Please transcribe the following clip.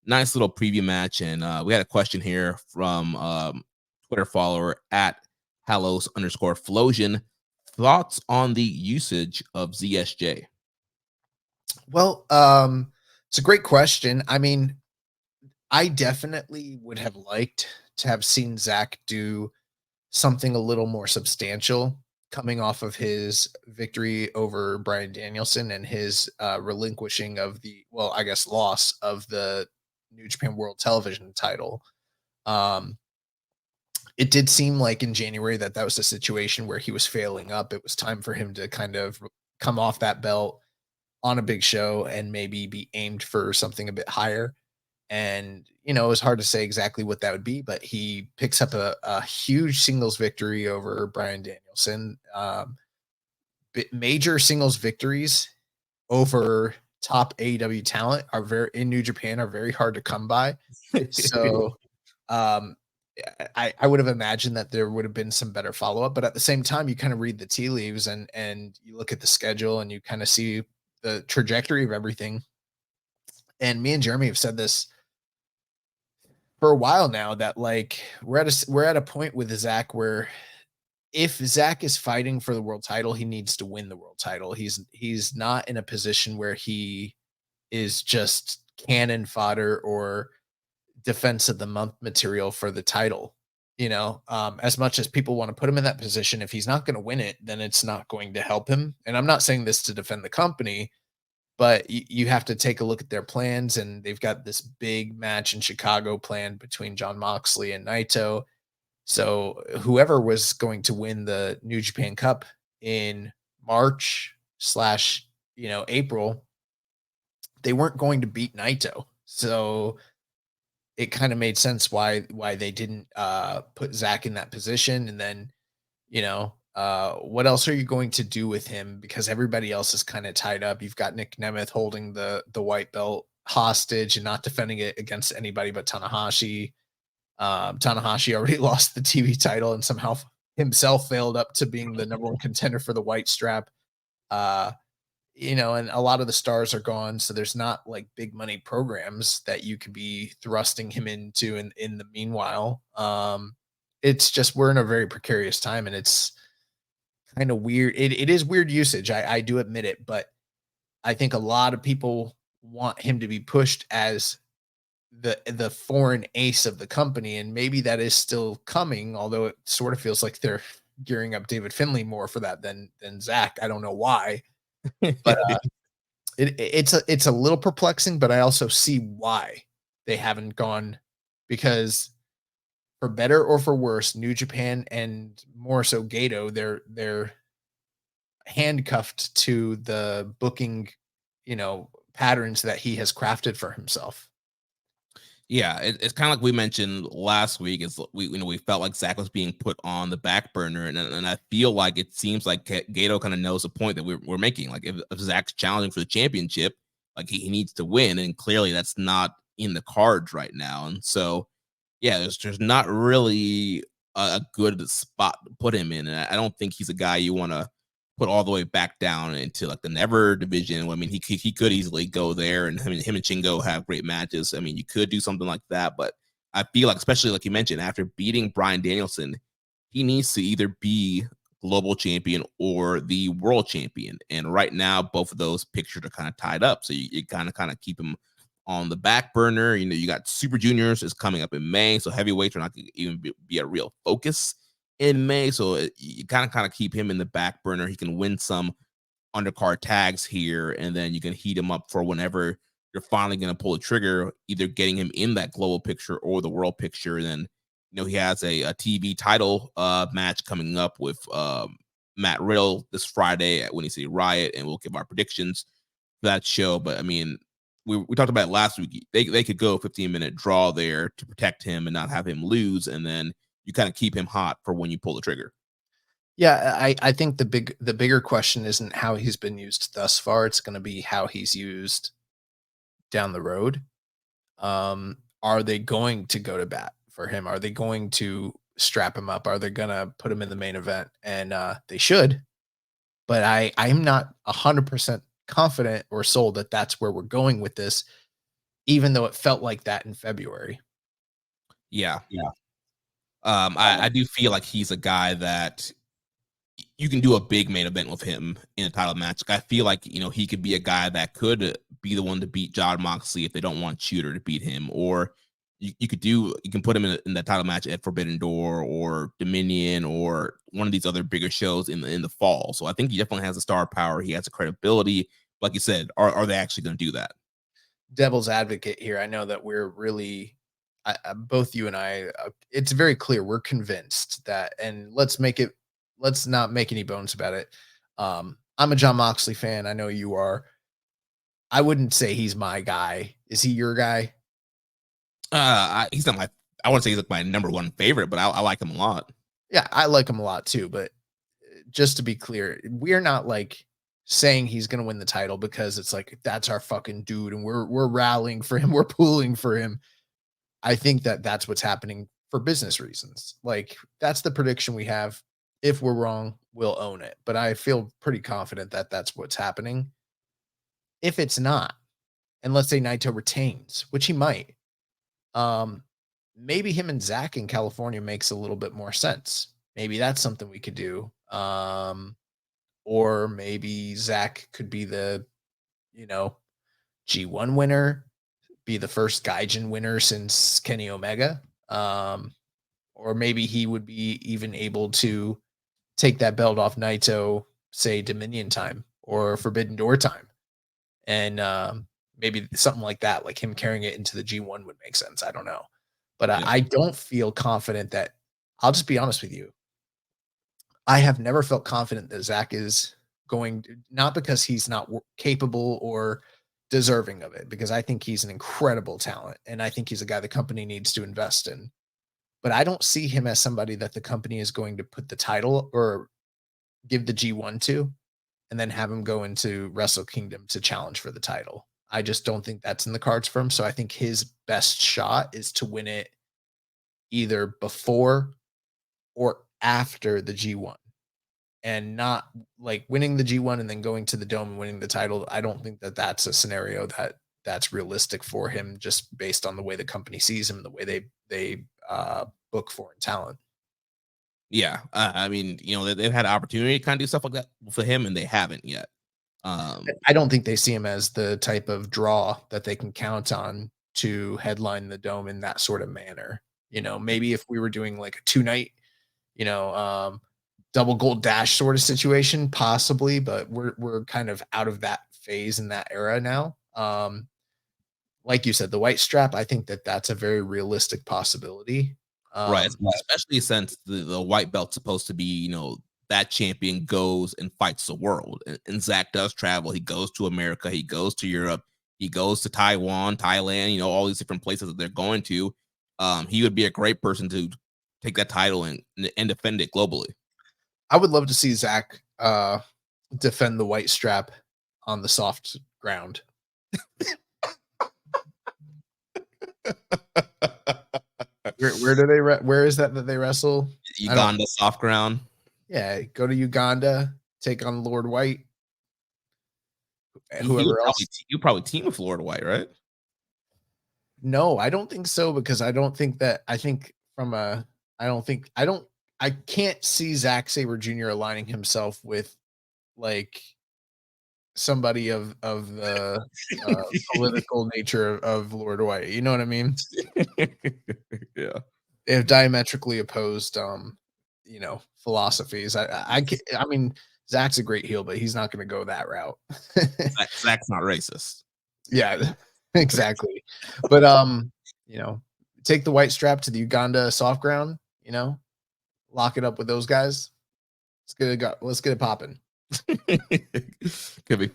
nice little preview match, and we had a question here from Twitter follower at Halos_Flosion. Thoughts on the usage of ZSJ? Well, it's a great question. I mean, I definitely would have liked to have seen Zack do something a little more substantial coming off of his victory over Bryan Danielson and his relinquishing of I guess, loss of the New Japan World Television title. Um, it did seem like in January that was a situation where he was failing up. It was time for him to kind of come off that belt on a big show and maybe be aimed for something a bit higher. And, it was hard to say exactly what that would be, but he picks up a huge singles victory over Bryan Danielson. Major singles victories over top AEW talent in New Japan are very hard to come by. So, um, I would have imagined that there would have been some better follow up, but at the same time, you kind of read the tea leaves and you look at the schedule and you kind of see the trajectory of everything. And me and Jeremy have said this for a while now that like we're at a point with Zack where if Zack is fighting for the world title, he needs to win the world title. He's not in a position where he is just cannon fodder or defense of the month material for the title. As much as people want to put him in that position, if he's not going to win it, then it's not going to help him. And I'm not saying this to defend the company, but you have to take a look at their plans, and they've got this big match in Chicago planned between Jon Moxley and Naito. So whoever was going to win the New Japan Cup in March slash, April, they weren't going to beat Naito. So it kind of made sense why they didn't put Zack in that position. And then, what else are you going to do with him? Because everybody else is kind of tied up. You've got Nick Nemeth holding the white belt hostage and not defending it against anybody but Tanahashi. Tanahashi already lost the TV title and somehow himself failed up to being the number one contender for the white strap. And a lot of the stars are gone, so there's not like big money programs that you could be thrusting him into in the meanwhile. It's just we're in a very precarious time, and it's kind of weird. It is weird usage. I do admit it, but I think a lot of people want him to be pushed as the foreign ace of the company, and maybe that is still coming, although it sort of feels like they're gearing up David Finlay more for that than Zack. I don't know why, but it's a little perplexing, but I also see why they haven't gone, because for better or for worse, New Japan and more so Gato, they're handcuffed to the booking, patterns that he has crafted for himself. Yeah, it's kind of like we mentioned last week. Is we felt like Zack was being put on the back burner, and I feel like it seems like Gato kind of knows the point that we're making. Like if Zack's challenging for the championship, like he needs to win, and clearly that's not in the cards right now. And so, yeah, there's not really a good spot to put him in, and I don't think he's a guy you want to put all the way back down into like the never division. I mean, he could easily go there, and him and Shingo have great matches. I mean, you could do something like that, but I feel like, especially like you mentioned, after beating Bryan Danielson, he needs to either be global champion or the world champion. And right now, both of those pictures are kind of tied up. So you kind of keep him on the back burner. You got Super Juniors is coming up in May, so heavyweights are not going to even be a real focus in May. So you kind of keep him in the back burner. He can win some undercard tags here, and then you can heat him up for whenever you're finally going to pull the trigger, either getting him in that global picture or the world picture. And then, he has a TV title match coming up with Matt Riddle this Friday at Windy City Riot, and we'll give our predictions for that show. But I mean, we talked about it last week. They could go a 15-minute draw there to protect him and not have him lose, and then you kind of keep him hot for when you pull the trigger. Yeah, I think the bigger question isn't how he's been used thus far. It's going to be how he's used down the road. Are they going to go to bat for him? Are they going to strap him up? Are they going to put him in the main event? And they should, but I'm not 100% confident or sold that that's where we're going with this. even though it felt like that in February. Yeah. Yeah. I do feel like he's a guy that you can do a big main event with him in a title match. Like, I feel like, he could be a guy that could be the one to beat John Moxley if they don't want Shooter to beat him, or you can put him in that title match at Forbidden Door or Dominion or one of these other bigger shows in the fall. So I think he definitely has the star power. He has the credibility. Like you said, are they actually going to do that? Devil's advocate here. I know that we're really, both you and I, it's very clear we're convinced that, and let's not make any bones about it. I'm a John Moxley fan. I know you are. I wouldn't say he's my guy. Is he your guy? He's not my. I want to say he's like my number one favorite, but I like him a lot. Yeah, I like him a lot too. But just to be clear, we're not like saying he's going to win the title because it's like that's our fucking dude, and we're rallying for him, we're pulling for him. I think that that's what's happening for business reasons. Like that's the prediction we have. If we're wrong, we'll own it. But I feel pretty confident that that's what's happening. If it's not, and let's say Naito retains, which he might, um, maybe him and Zach in California makes a little bit more sense. Maybe that's something we could do. Or maybe Zach could be the, you know, G1 winner, be the first Gaijin winner since Kenny Omega. Or maybe he would be even able to take that belt off Naito, say Dominion time or Forbidden Door time. And maybe something like that, like him carrying it into the G1 would make sense. I don't know. But Yeah. I don't feel confident that, I'll just be honest with you. I have never felt confident that Zach is going to, not because he's not capable or deserving of it, because I think he's an incredible talent and I think he's a guy the company needs to invest in. But I don't see him as somebody that the company is going to put the title or give the G1 to and then have him go into Wrestle Kingdom to challenge for the title. I just don't think that's in the cards for him. So I think his best shot is to win it either before or after the G1 and not like winning the G1 and then going to the Dome and winning the title. I don't think that that's a scenario that's realistic for him just based on the way the company sees him and the way they book foreign talent. Yeah. I mean, they've had opportunity to kind of do stuff like that for him, and they haven't yet. I don't think they see him as the type of draw that they can count on to headline the Dome in that sort of manner. Maybe if we were doing like a 2 night, you know, um, double gold dash sort of situation, possibly, but we're kind of out of that phase in that era now. Like you said, the white strap, I think that that's a very realistic possibility. Right, But especially since the white belt's supposed to be, that champion goes and fights the world, and Zach does travel. He goes to America, he goes to Europe, he goes to Taiwan, Thailand, all these different places that they're going to. He would be a great person to take that title and defend it globally. I would love to see Zach defend the white strap on the soft ground. Where do they where is that they wrestle? I don't. Uganda soft ground. Yeah, go to Uganda, take on Lord White, He would whoever else. probably team with Florida White, right? No, I don't think so because I don't think that I think from a I don't think I can't see Zack Sabre Jr. aligning himself with like somebody of the political nature of Lord White. You know what I mean? Yeah. They have diametrically opposed philosophies. I mean Zach's a great heel, but he's not going to go that route. Zach's not racist. Yeah, exactly. But take the white strap to the Uganda soft ground, lock it up with those guys. Let's get it popping. Could be